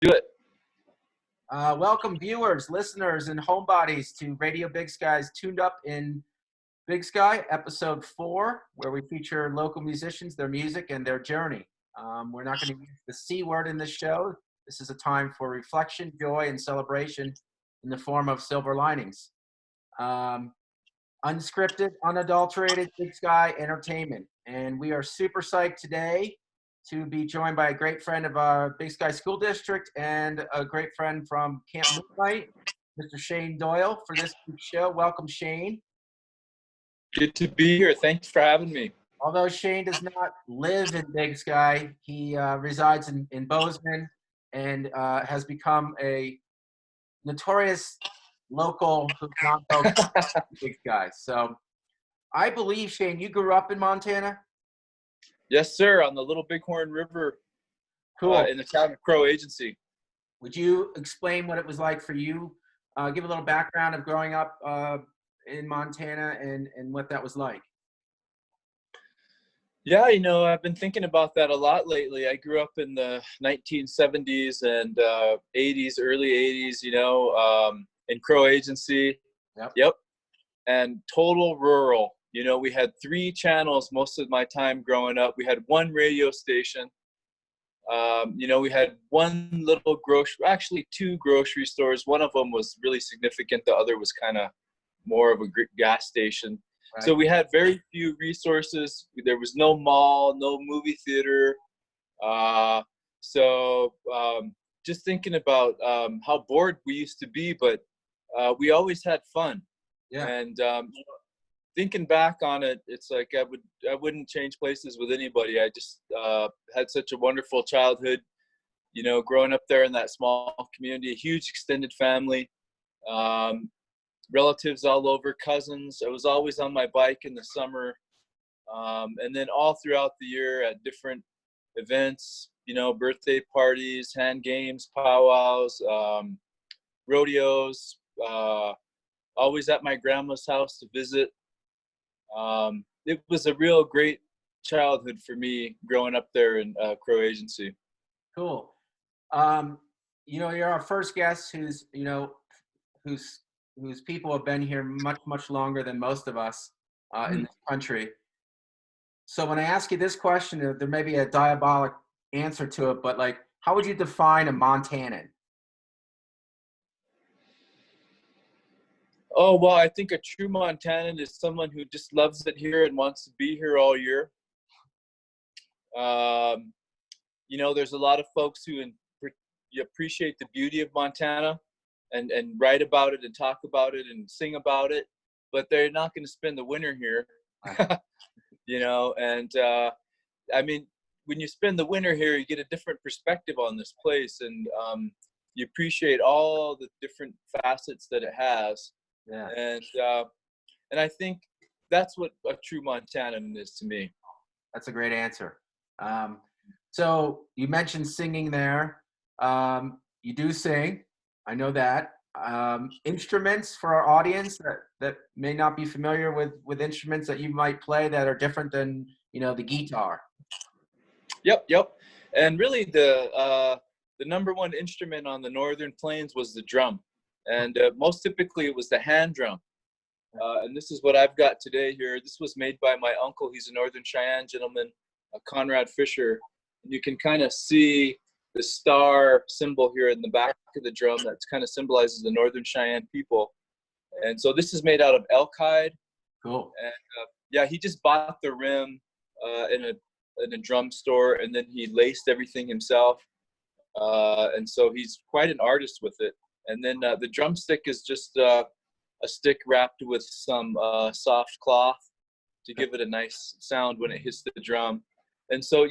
Do it. Welcome viewers, listeners, and homebodies to Radio Big Sky's Tuned Up in Big Sky, episode 4, where we feature local musicians, their music, and their journey. We're not going to use the C word in this show. This is a time for reflection, joy, and celebration in the form of silver linings. Unscripted, unadulterated Big Sky entertainment. And we are super psyched today to be joined by a great friend of our Big Sky School District and a great friend from Camp Moonlight, Mr. Shane Doyle, for this week's show. Welcome, Shane. Good to be here. Thanks for having me. Although Shane does not live in Big Sky, he resides in Bozeman and has become a notorious local who's not Big Sky. So I believe, Shane, you grew up in Montana? Yes, sir. On the Little Bighorn River, Cool. In the town of Crow Agency. Would you explain what it was like for you? Give a little background of growing up in Montana and what that was like. Yeah, I've been thinking about that a lot lately. I grew up in the 1970s and 80s, early 80s, in Crow Agency. Yep. And total rural. We had 3 channels most of my time growing up. We had 1 radio station. We had 1 little actually 2 grocery stores. One of them was really significant. The other was kind of more of a gas station. Right. So we had very few resources. There was no mall, no movie theater. Just thinking about how bored we used to be, but we always had fun. Yeah. And thinking back on it, it's like I wouldn't change places with anybody. I just had such a wonderful childhood, growing up there in that small community, a huge extended family, relatives all over, cousins. I was always on my bike in the summer, and then all throughout the year at different events, birthday parties, hand games, powwows, rodeos, always at my grandma's house to visit. It was a real great childhood for me growing up there in Crow Agency. Cool. You're our first guest whose people have been here much longer than most of us in this country. So when I ask you this question, there may be a diabolic answer to it, but how would you define a Montanan? Oh, well, I think a true Montanan is someone who just loves it here and wants to be here all year. There's a lot of folks who appreciate the beauty of Montana and write about it and talk about it and sing about it, but they're not going to spend the winter here. When you spend the winter here, you get a different perspective on this place, and you appreciate all the different facets that it has. Yeah. And I think that's what a true Montanan is to me. That's a great answer. So you mentioned singing there. You do sing. I know that. Instruments for our audience that may not be familiar with instruments that you might play that are different than, the guitar. Yep. And really the number 1 instrument on the Northern Plains was the drum. And most typically it was the hand drum. And this is what I've got today here. This was made by my uncle. He's a Northern Cheyenne gentleman, Conrad Fisher. And you can kind of see the star symbol here in the back of the drum that kind of symbolizes the Northern Cheyenne people. And so this is made out of elk hide. Cool. And he just bought the rim in a drum store, and then he laced everything himself. And so he's quite an artist with it. And then the drumstick is just a stick wrapped with some soft cloth to give it a nice sound when it hits the drum. And so,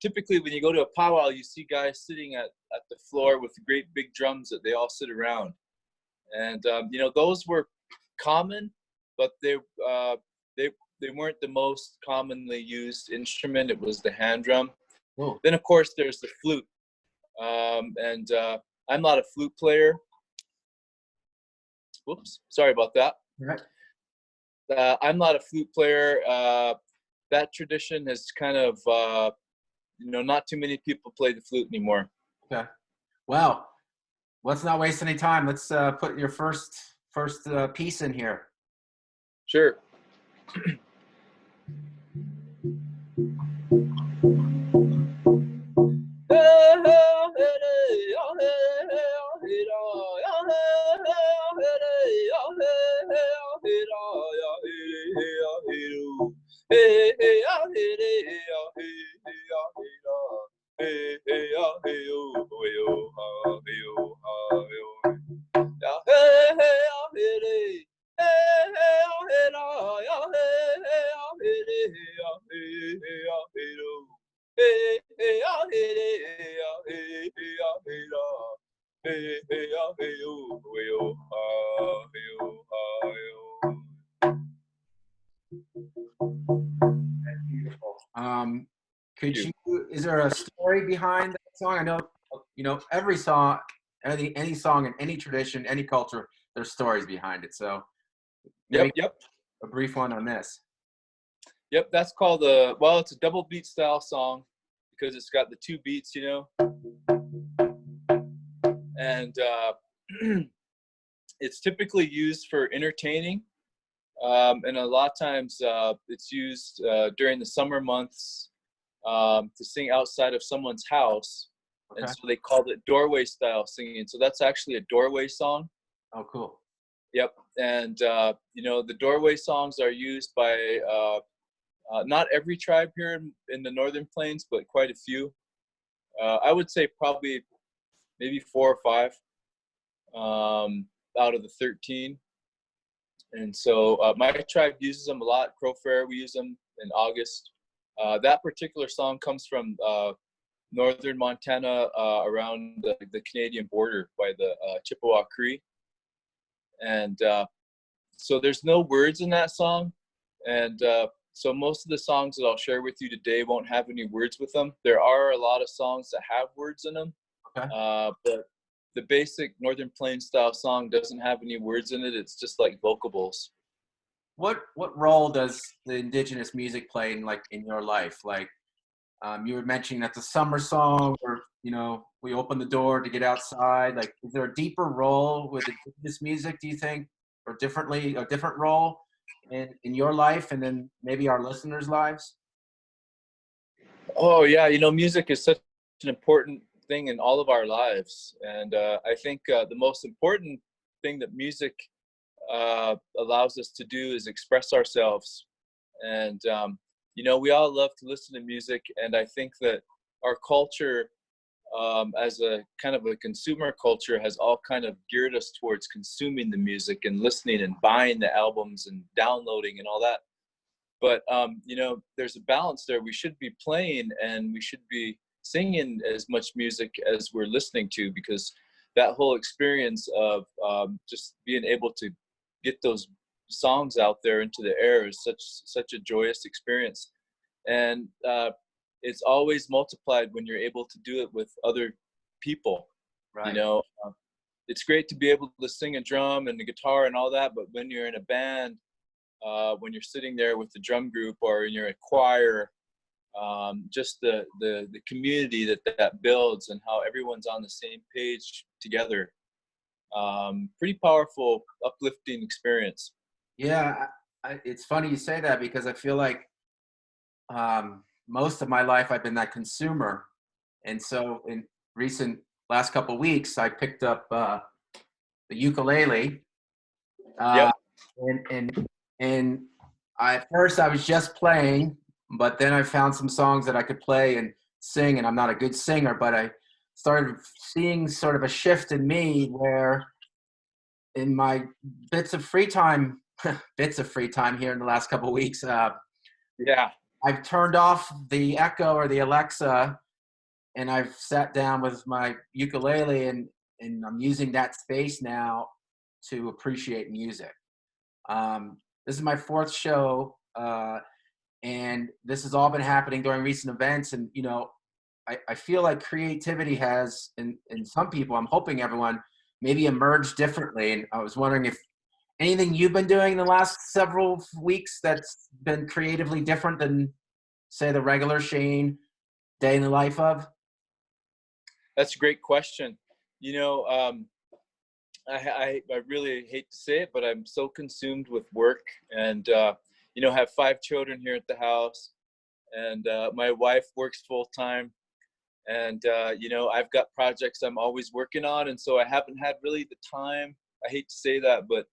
typically when you go to a powwow, you see guys sitting at the floor with great big drums that they all sit around. And, those were common, but they weren't the most commonly used instrument. It was the hand drum. Whoa. Then, of course, there's the flute. I'm not a flute player. Whoops, sorry about that. Right. I'm not a flute player. That tradition has kind of, not too many people play the flute anymore. Okay. Well, let's not waste any time. Let's put your first piece in here. Sure. Beautiful. Could you? Is there a story behind that song? I know, every song, any song in any tradition, any culture, there's stories behind it. So maybe Yep. a brief one on this. Yep, that's called it's a double beat style song because it's got the two beats, and it's typically used for entertaining, and a lot of times it's used during the summer months to sing outside of someone's house, Okay. and so they called it doorway style singing. So that's actually a doorway song. Oh, cool. Yep, and the doorway songs are used by not every tribe here in the Northern Plains, but quite a few. I would say probably maybe 4 or 5 out of the 13. And so my tribe uses them a lot. Crow Fair, we use them in August. That particular song comes from northern Montana, around the Canadian border by the Chippewa Cree. And so there's no words in that song. And so most of the songs that I'll share with you today won't have any words with them. There are a lot of songs that have words in them. Okay. But the basic Northern Plains style song doesn't have any words in it. It's just like vocables. What role does the indigenous music play in your life? Like, you were mentioning that the summer song, or we open the door to get outside. Like, is there a deeper role with indigenous music, do you think, or a different role in your life, and then maybe our listeners' lives? Oh yeah, music is such an important thing in all of our lives, and I think the most important thing that music allows us to do is express ourselves. And we all love to listen to music, and I think that our culture, as a kind of a consumer culture, has all kind of geared us towards consuming the music and listening and buying the albums and downloading and all that. But there's a balance there. We should be playing and we should be singing as much music as we're listening to, because that whole experience of just being able to get those songs out there into the air is such a joyous experience. And it's always multiplied when you're able to do it with other people. Right. It's great to be able to sing a drum and the guitar and all that, but when you're in a band, when you're sitting there with the drum group or you're a choir, just the community that builds and how everyone's on the same page together. Pretty powerful, uplifting experience. Yeah, it's funny you say that, because I feel like most of my life I've been that consumer, and so in last couple of weeks I picked up the ukulele. Yep. And at first I was just playing, but then I found some songs that I could play and sing, and I'm not a good singer, but I started seeing sort of a shift in me where in my bits of free time here in the last couple of weeks, Yeah. I've turned off the Echo or the Alexa, and I've sat down with my ukulele, and I'm using that space now to appreciate music. This is my 4th show, and this has all been happening during recent events. And I feel like creativity has, in some people, I'm hoping everyone, maybe emerged differently. And I was wondering if anything you've been doing in the last several weeks that's been creatively different than, say, the regular Shane day in the life of. That's a great question. you know, I really hate to say it, but I'm so consumed with work, and you know, have 5 children here at the house, and my wife works full time, and you know, I've got projects I'm always working on, and so I haven't had really the time. I hate to say that, but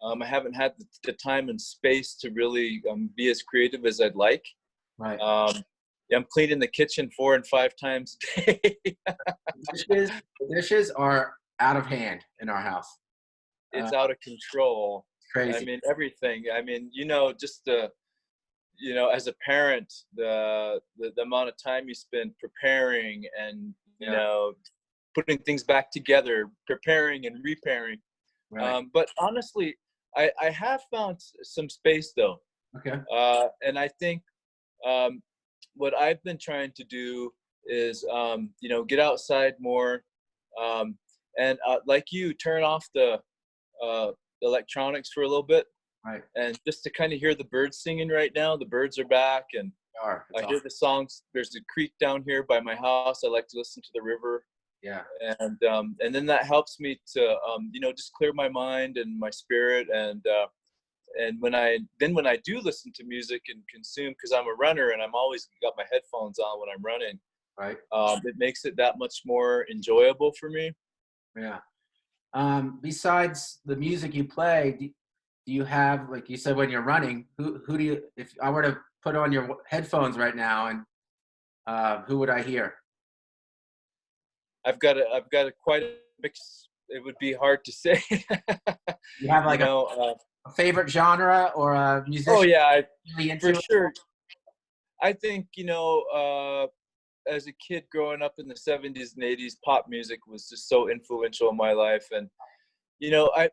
I haven't had the time and space to really be as creative as I'd like. Right. Yeah, I'm cleaning the kitchen 4 and 5 times a day. Dishes are out of hand in our house. It's out of control. Crazy. I mean, everything. I mean, you know, just you know, as a parent, the amount of time you spend preparing and, you know, putting things back together, preparing and repairing. Right. But honestly, I have found some space though. Okay. And I think what I've been trying to do is, you know, get outside more, and like you, turn off the electronics for a little bit, Right. and just to kind of hear the birds singing right now. The birds are back, and I hear the songs. There's a creek down here by my house. I like to listen to the river. Yeah. And then that helps me to you know, just clear my mind and my spirit, and when I do listen to music and consume, because I'm a runner and I'm always got my headphones on when I'm running, Right. it makes it that much more enjoyable for me. Yeah. Besides the music you play, do you have, like you said, when you're running, who do you, if I were to put on your headphones right now, and who would I hear? I've got a quite a mix. It would be hard to say. You have like a favorite genre or a musician? Oh yeah, really for sure. I think, you know, as a kid growing up in the 70s and 80s, pop music was just so influential in my life. And, you know, I'm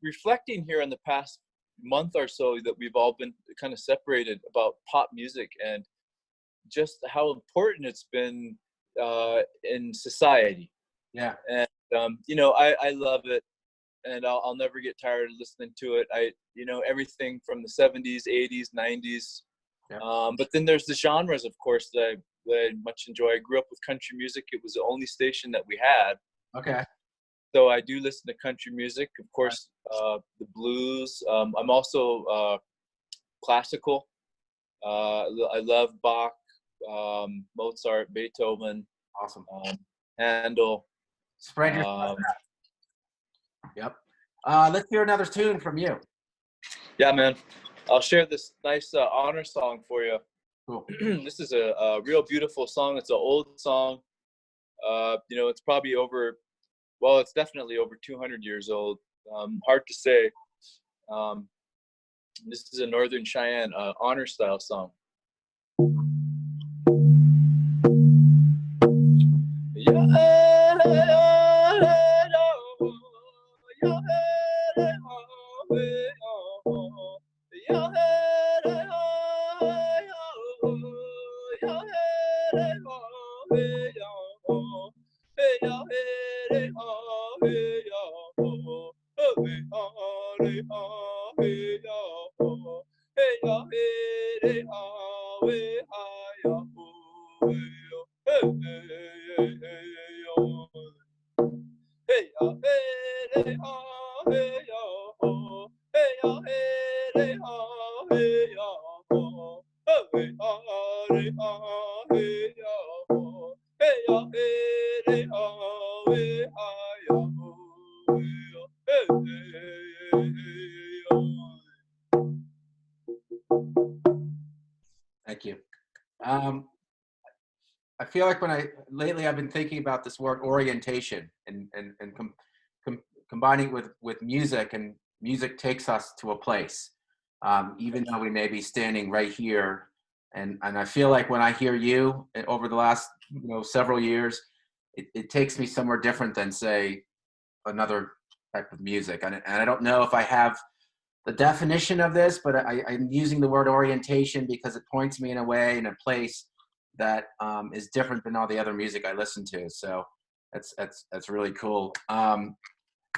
reflecting here on the past month or so that we've all been kind of separated about pop music and just how important it's been in society. Yeah. And, you know, I love it, and I'll never get tired of listening to it. You know, everything from the 70s, 80s, 90s. Yeah. But then there's the genres, of course, that I much enjoy. I grew up with country music. It was the only station that we had. Okay. So I do listen to country music, of course, the blues. I'm also classical. I love Bach, Mozart, Beethoven. Awesome. Handel. Spread your Yep. Let's hear another tune from you. Yeah, man. I'll share this nice honor song for you. Cool. This is a real beautiful song. It's an old song. You know, it's probably it's definitely over 200 years old. Hard to say. This is a Northern Cheyenne honor style song. Thank you. I feel like lately I've been thinking about this word orientation and combining it with music, and music takes us to a place, even though we may be standing right here. And I feel like when I hear you over the last several years, it takes me somewhere different than, say, another type of music. And I don't know if I have the definition of this, but I'm using the word orientation because it points me in a way, in a place that is different than all the other music I listen to. So that's really cool. We're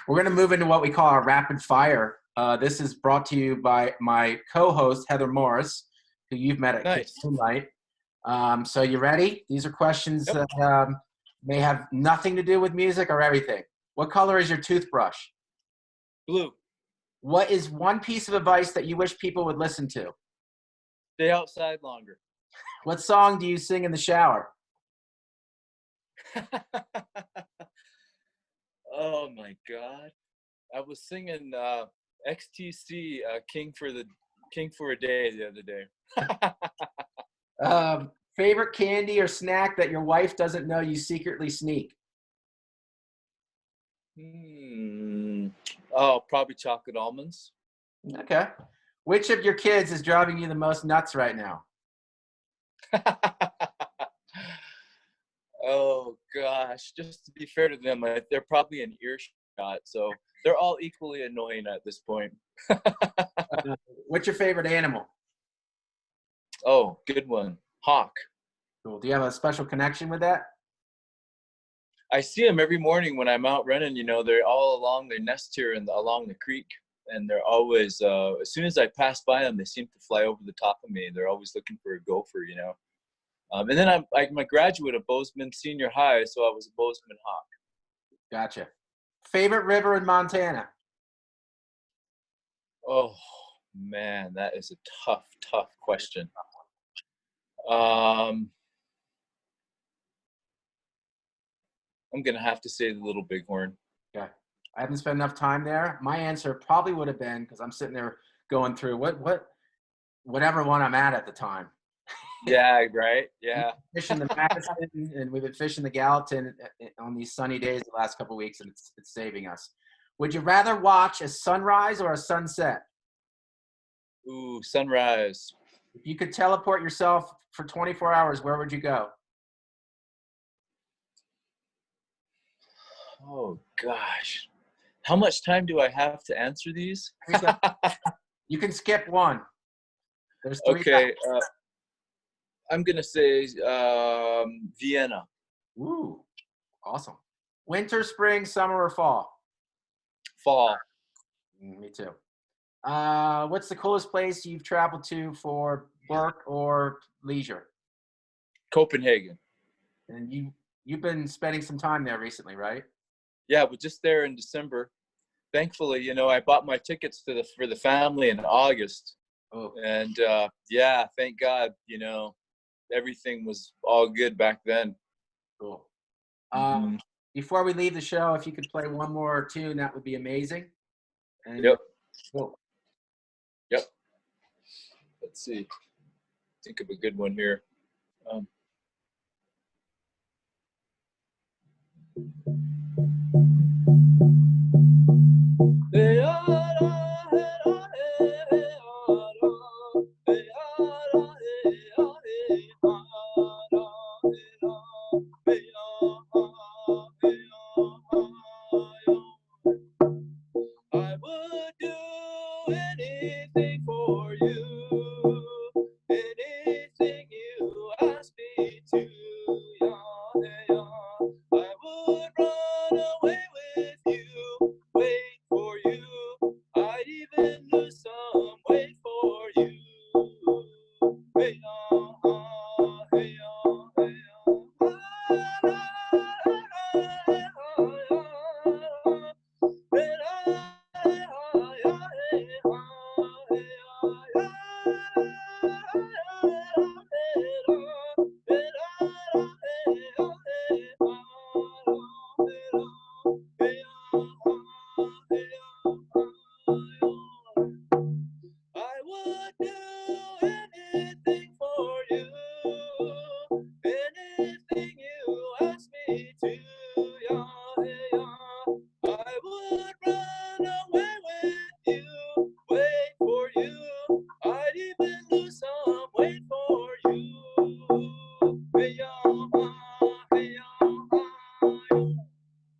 going to move into what we call our rapid fire. This is brought to you by my co-host, Heather Morris, who you've met at Nice. Moonlight. So you ready? These are questions that may have nothing to do with music or everything. What color is your toothbrush? Blue. What is one piece of advice that you wish people would listen to? Stay outside longer. What song do you sing in the shower? Oh my God. I was singing XTC King for a Day the other day. Favorite candy or snack that your wife doesn't know you secretly sneak? Oh, probably chocolate almonds. Okay. Which of your kids is driving you the most nuts right now? Oh gosh, just to be fair to them, they're probably an earshot, so they're all equally annoying at this point. What's your favorite animal? Oh, good one. Hawk. Cool. Do you have a special connection with that? I see them every morning when I'm out running. They're all along their nest here and along the creek, and they're always, as soon as I pass by them, they seem to fly over the top of me. They're always looking for a gopher. And then I'm a graduate of Bozeman Senior High, so I was a Bozeman Hawk. Gotcha. Favorite river in Montana? Oh man, that is a tough question. I'm gonna have to say the Little Bighorn. Okay. I haven't spent enough time there. My answer probably would have been, because I'm sitting there going through whatever one I'm at the time. Yeah, right. Yeah. Fishing the Madison, and we've been fishing the Gallatin on these sunny days the last couple of weeks, and it's saving us. Would you rather watch a sunrise or a sunset? Ooh, sunrise. If you could teleport yourself for 24 hours, where would you go? Oh gosh, how much time do I have to answer these? You can skip one. There's three. Okay, I'm gonna say Vienna. Ooh, awesome. Winter, spring, summer, or fall? Fall. Me too. What's the coolest place you've traveled to for work or leisure? Copenhagen. And you've been spending some time there recently, right? Yeah, but just there in December. Thankfully, I bought my tickets for the family in August. Oh, And yeah, thank God, everything was all good back then. cool. Mm-hmm. Before we leave the show, if you could play one more tune, that would be amazing. And Yep. cool. Yep. Let's see. Think of a good one here. I would do anything for you, anything you ask me to. I would run away with you, wait for you. I'd even lose some weight for you. Hey, hey, hey, I would do anything for you, anything you ask me to. I would run away with you, wait for you. I'd even lose some weight for you.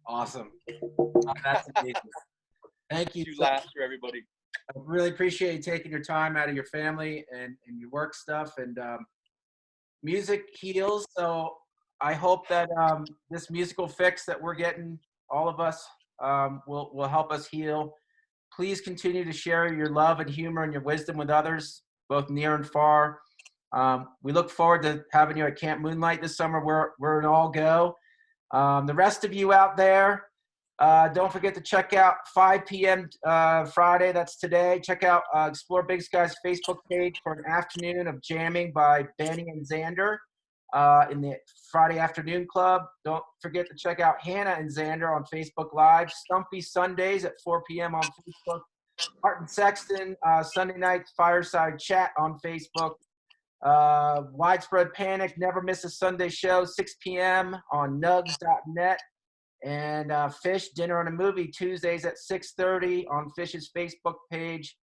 Awesome. That's amazing. Thank you. You laugh for everybody. I really appreciate you taking your time out of your family and your work stuff. And music heals. So I hope that this musical fix that we're getting, all of us, will help us heal. Please continue to share your love and humor and your wisdom with others, both near and far. We look forward to having you at Camp Moonlight this summer, where it all go. The rest of you out there, don't forget to check out 5 p.m. Friday, that's today. Check out Explore Big Sky's Facebook page for an afternoon of jamming by Benny and Xander in the Friday Afternoon Club. Don't forget to check out Hannah and Xander on Facebook Live. Stumpy Sundays at 4 p.m. on Facebook. Martin Sexton, Sunday night fireside chat on Facebook. Widespread Panic, never miss a Sunday show, 6 p.m. on nugs.net. And Fish, Dinner and a Movie, Tuesdays at 6:30 on Fish's Facebook page.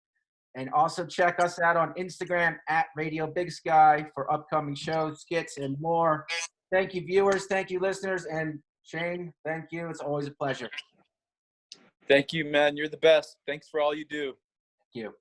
And also check us out on Instagram at Radio Big Sky for upcoming shows, skits, and more. Thank you, viewers. Thank you, listeners. And Shane, thank you. It's always a pleasure. Thank you, man. You're the best. Thanks for all you do. Thank you.